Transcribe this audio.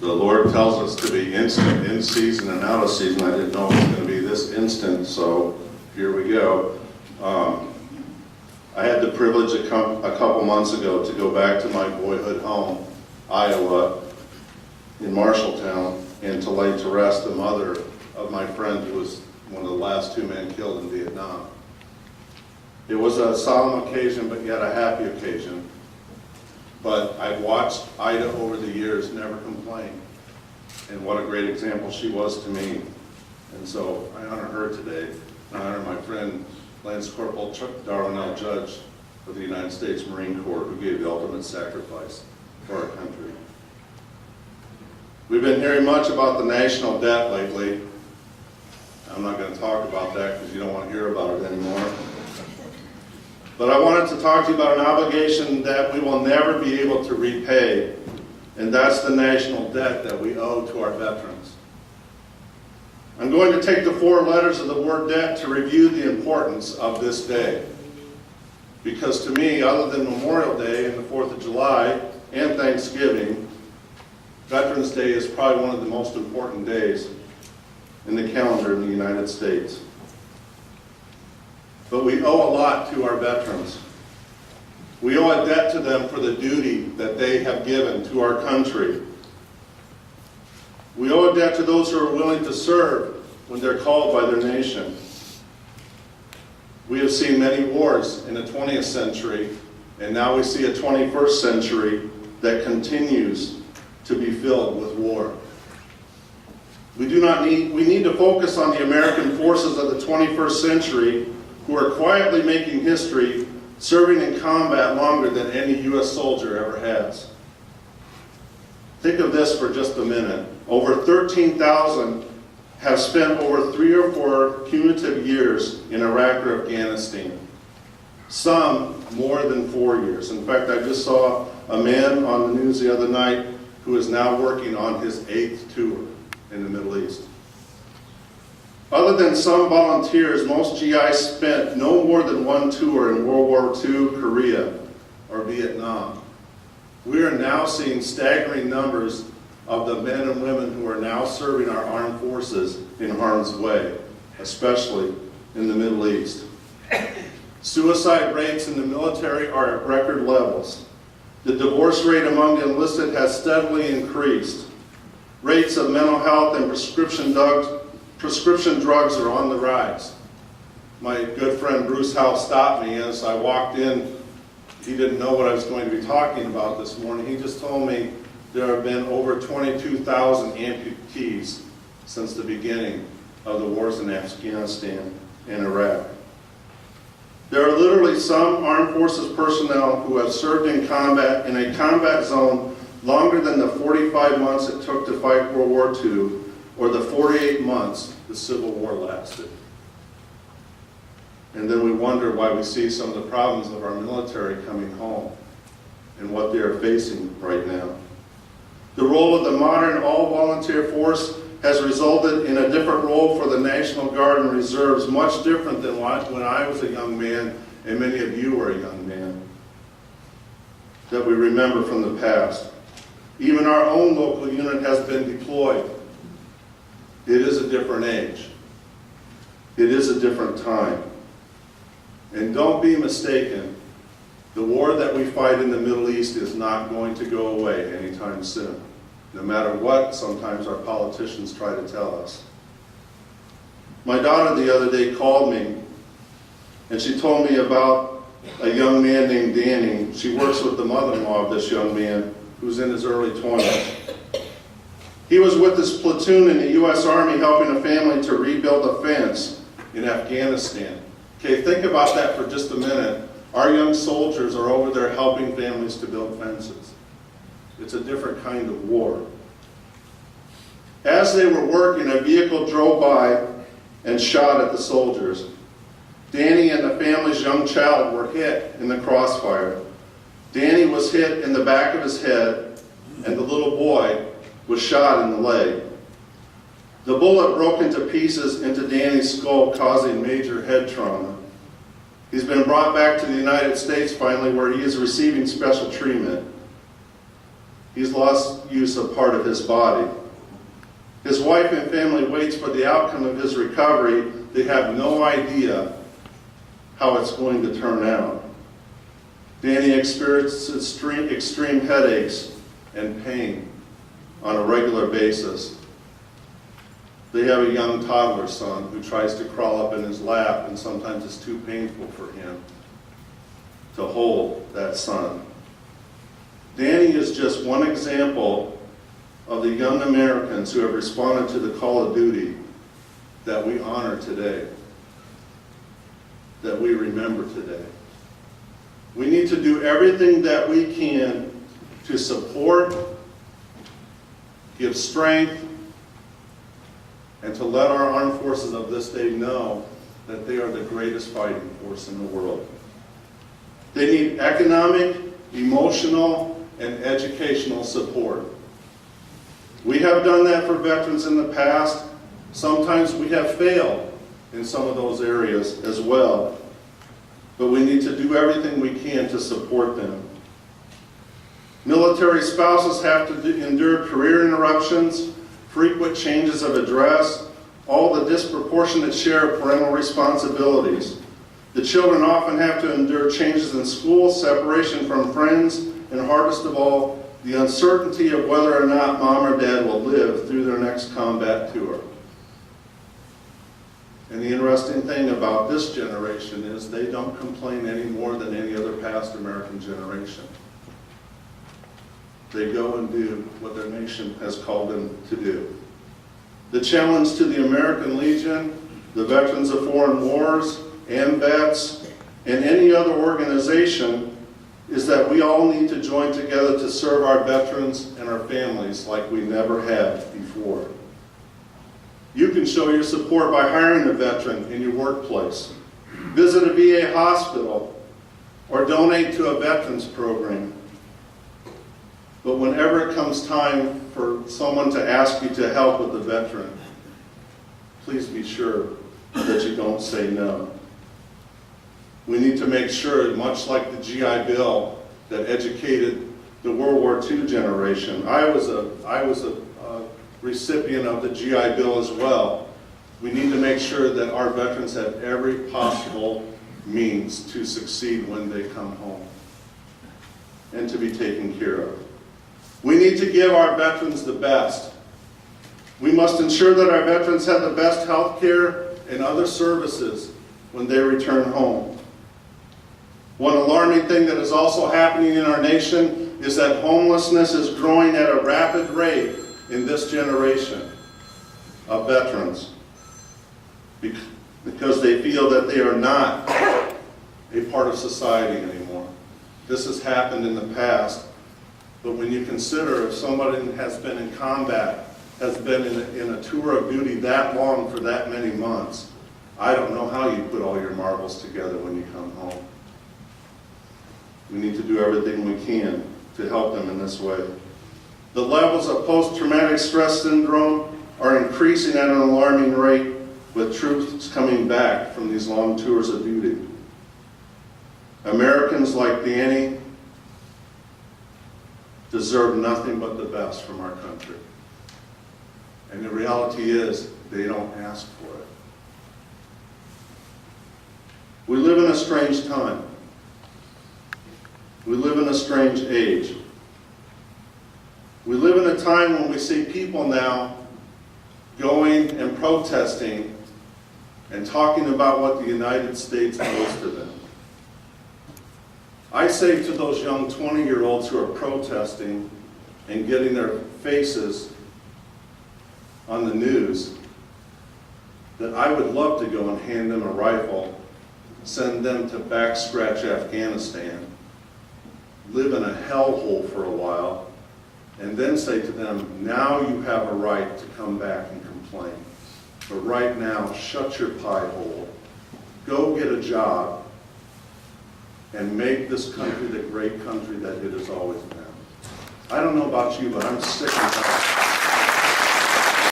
The Lord tells us to be instant, in season and out of season. I didn't know it was going to be this instant, so here we go. I had the privilege a couple months ago to go back to my boyhood home, Iowa, in Marshalltown, and to lay to rest the mother of my friend who was one of the last two men killed in Vietnam. It was a solemn occasion, but yet a happy occasion. But I've watched Ida over the years never complain. And what a great example she was to me. And so I honor her today. I honor my friend, Lance Corporal Chuck Darwinell Judge of the United States Marine Corps, who gave the ultimate sacrifice for our country. We've been hearing much about the national debt lately. I'm not going to talk about that because you don't want to hear about it anymore. But I wanted to talk to you about an obligation that we will never be able to repay, and that's the national debt that we owe to our veterans. I'm going to take the four letters of the word debt to review the importance of this day. Because to me, other than Memorial Day and the 4th of July and Thanksgiving, Veterans Day is probably one of the most important days in the calendar in the United States. But we owe a lot to our veterans. We owe a debt to them for the duty that they have given to our country. We owe a debt to those who are willing to serve when they're called by their nation. We have seen many wars in the 20th century, and now we see a 21st century that continues to be filled with war. We need to focus on the American forces of the 21st century who are quietly making history, serving in combat longer than any U.S. soldier ever has. Think of this for just a minute. Over 13,000 have spent over 3 or 4 cumulative years in Iraq or Afghanistan. Some more than 4 years. In fact, I just saw a man on the news the other night who is now working on his 8th tour in the Middle East. Other than some volunteers, most GIs spent no more than 1 tour in World War II, Korea, or Vietnam. We are now seeing staggering numbers of the men and women who are now serving our armed forces in harm's way, especially in the Middle East. Suicide rates in the military are at record levels. The divorce rate among the enlisted has steadily increased. Rates of mental health and prescription drugs are on the rise. My good friend Bruce Howe stopped me as I walked in. He didn't know what I was going to be talking about this morning. He just told me there have been over 22,000 amputees since the beginning of the wars in Afghanistan and Iraq. There are literally some armed forces personnel who have served in combat in a combat zone longer than the 45 months it took to fight World War II or the 48 months the Civil War lasted. And then we wonder why we see some of the problems of our military coming home and what they are facing right now. The role of the modern all-volunteer force has resulted in a different role for the National Guard and Reserves, much different than when I was a young man and many of you were a young man, that we remember from the past. Even our own local unit has been deployed. It is a different age. It is a different time. And don't be mistaken, the war that we fight in the Middle East is not going to go away anytime soon, no matter what sometimes our politicians try to tell us. My daughter the other day called me, and she told me about a young man named Danny. She works with the mother-in-law of this young man who's in his early 20s. He was with his platoon in the U.S. Army helping a family to rebuild a fence in Afghanistan. Okay, think about that for just a minute. Our young soldiers are over there helping families to build fences. It's a different kind of war. As they were working, a vehicle drove by and shot at the soldiers. Danny and the family's young child were hit in the crossfire. Danny was hit in the back of his head, and the little boy was shot in the leg. The bullet broke into pieces into Danny's skull, causing major head trauma. He's been brought back to the United States finally, where he is receiving special treatment. He's lost use of part of his body. His wife and family waits for the outcome of his recovery. They have no idea how it's going to turn out. Danny experiences extreme headaches and pain on a regular basis. They have a young toddler son who tries to crawl up in his lap, and sometimes it's too painful for him to hold that son. Danny is just one example of the young Americans who have responded to the call of duty that we honor today, that we remember today. We need to do everything that we can to support, give strength, and to let our armed forces of this day know that they are the greatest fighting force in the world. They need economic, emotional, and educational support. We have done that for veterans in the past. Sometimes we have failed in some of those areas as well. But we need to do everything we can to support them. Military spouses have to endure career interruptions, frequent changes of address, all the disproportionate share of parental responsibilities. The children often have to endure changes in school, separation from friends, and hardest of all, the uncertainty of whether or not mom or dad will live through their next combat tour. And the interesting thing about this generation is they don't complain any more than any other past American generation. They go and do what their nation has called them to do. The challenge to the American Legion, the Veterans of Foreign Wars, AMVETS, and any other organization is that we all need to join together to serve our veterans and our families like we never have before. You can show your support by hiring a veteran in your workplace, visit a VA hospital, or donate to a veterans program. But whenever it comes time for someone to ask you to help with the veteran, please be sure that you don't say no. We need to make sure, much like the GI Bill that educated the World War II generation. I was a recipient of the GI Bill as well. We need to make sure that our veterans have every possible means to succeed when they come home and to be taken care of. We need to give our veterans the best. We must ensure that our veterans have the best health care and other services when they return home. One alarming thing that is also happening in our nation is that homelessness is growing at a rapid rate in this generation of veterans because they feel that they are not a part of society anymore. This has happened in the past, but when you consider if somebody has been in combat, has been in a tour of duty that long for that many months, I don't know how you put all your marbles together when you come home. We need to do everything we can to help them in this way. The levels of post-traumatic stress syndrome are increasing at an alarming rate with troops coming back from these long tours of duty. Americans like Danny deserve nothing but the best from our country. And the reality is, they don't ask for it. We live in a strange time. We live in a strange age. We live in a time when we see people now going and protesting and talking about what the United States owes to them. I say to those young 20-year-olds who are protesting and getting their faces on the news that I would love to go and hand them a rifle, send them to back-scratch Afghanistan, live in a hellhole for a while, and then say to them, now you have a right to come back and complain. But right now, shut your pie hole, go get a job, and make this country the great country that it has always been. I don't know about you, but I'm sick of that.